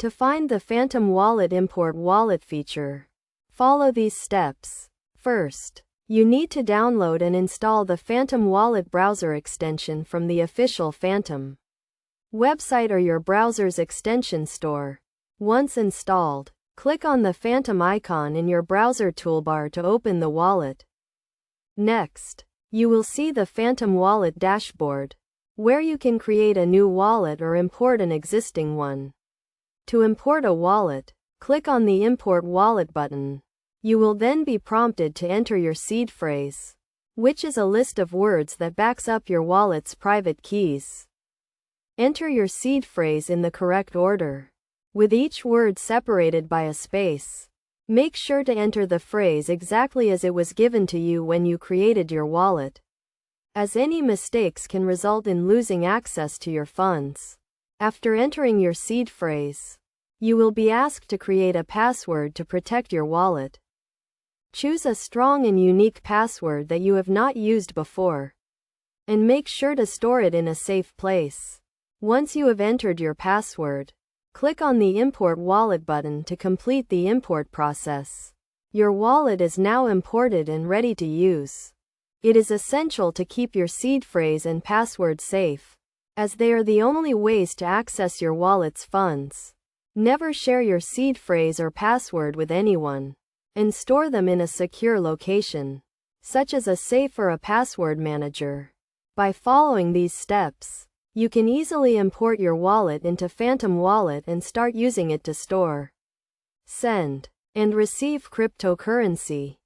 To find the Phantom Wallet Import Wallet feature, follow these steps. First, you need to download and install the Phantom Wallet browser extension from the official Phantom website or your browser's extension store. Once installed, click on the Phantom icon in your browser toolbar to open the wallet. Next, you will see the Phantom Wallet dashboard, where you can create a new wallet or import an existing one. To import a wallet, click on the Import Wallet button. You will then be prompted to enter your seed phrase, which is a list of words that backs up your wallet's private keys. Enter your seed phrase in the correct order, with each word separated by a space. Make sure to enter the phrase exactly as it was given to you when you created your wallet, as any mistakes can result in losing access to your funds. After entering your seed phrase, you will be asked to create a password to protect your wallet. Choose a strong and unique password that you have not used before, and make sure to store it in a safe place. Once you have entered your password, click on the Import Wallet button to complete the import process. Your wallet is now imported and ready to use. It is essential to keep your seed phrase and password safe, as they are the only ways to access your wallet's funds. Never share your seed phrase or password with anyone, and store them in a secure location, such as a safe or a password manager. By following these steps, you can easily import your wallet into Phantom Wallet and start using it to store, send, and receive cryptocurrency.